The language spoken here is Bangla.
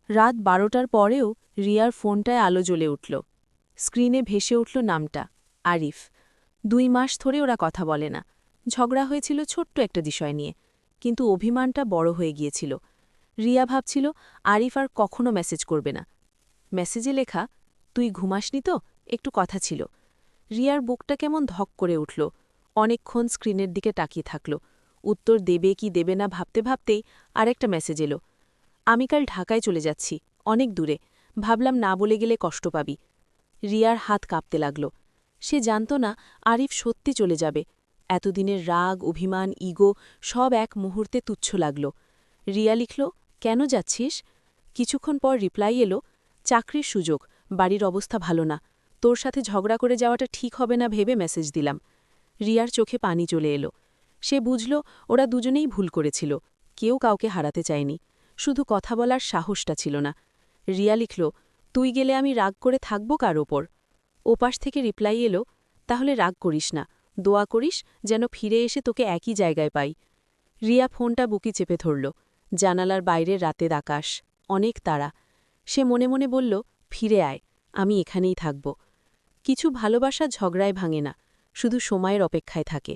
রাত ১২টার পরেও রিয়ার ফোনটায় আলো জ্বলে উঠল। স্ক্রিনে ভেসে উঠল নামটা আরিফ। ২ মাস ধরে ওরা কথা বলে না। ঝগড়া হয়েছিল ছোট্ট একটা বিষয় নিয়ে, কিন্তু অভিমানটা বড় হয়ে গিয়েছিল। রিয়া ভাবছিল আরিফ আর কখনো মেসেজ করবে না। মেসেজে লেখা, তুই ঘুমাসনি তো, একটু কথা ছিল। রিয়ার বুকটা কেমন ধক করে উঠল। অনেকক্ষণ স্ক্রিনের দিকে তাকিয়ে থাকল। উত্তর দেবে কি দেবে না ভাবতে ভাবতেই আরেকটা মেসেজ এলো, আমি কাল ঢাকায় চলে যাচ্ছি, অনেক দূরে, ভাবলাম না বলে গেলে কষ্ট পাবি। রিয়ার হাত কাঁপতে লাগল। সে জানত না আরিফ সত্যি চলে যাবে। এতদিনের রাগ, অভিমান, ইগো সব এক মুহূর্তে তুচ্ছ লাগল। রিয়া লিখল, কেন যাচ্ছিস? কিছুক্ষণ পর রিপ্লাই এলো, চাকরির সুযোগ, বাড়ির অবস্থা ভালো না, তোর সাথে ঝগড়া করে যাওয়াটা ঠিক হবে না ভেবে মেসেজ দিলাম। রিয়ার চোখে পানি চলে এলো। সে বুঝল ওরা দুজনেই ভুল করেছিল। কেউ কাউকে হারাতে চায়নি, শুধু কথা বলার সাহসটা ছিল না। রিয়া লিখল, তুই গেলে আমি রাগ করে থাকব কার ওপর? ওপাশ থেকে রিপ্লাই এলো, তাহলে রাগ করিস না, দোয়া করিস যেন ফিরে এসে তোকে একই জায়গায় পাই। রিয়া ফোনটা বুকি চেপে ধরল। জানালার বাইরে রাতের আকাশ, অনেক তারা। সে মনে মনে বলল, ফিরে আয়, আমি এখানেই থাকব। কিছু ভালোবাসা ঝগড়ায় ভাঙে না, শুধু সময়ের অপেক্ষায় থাকে।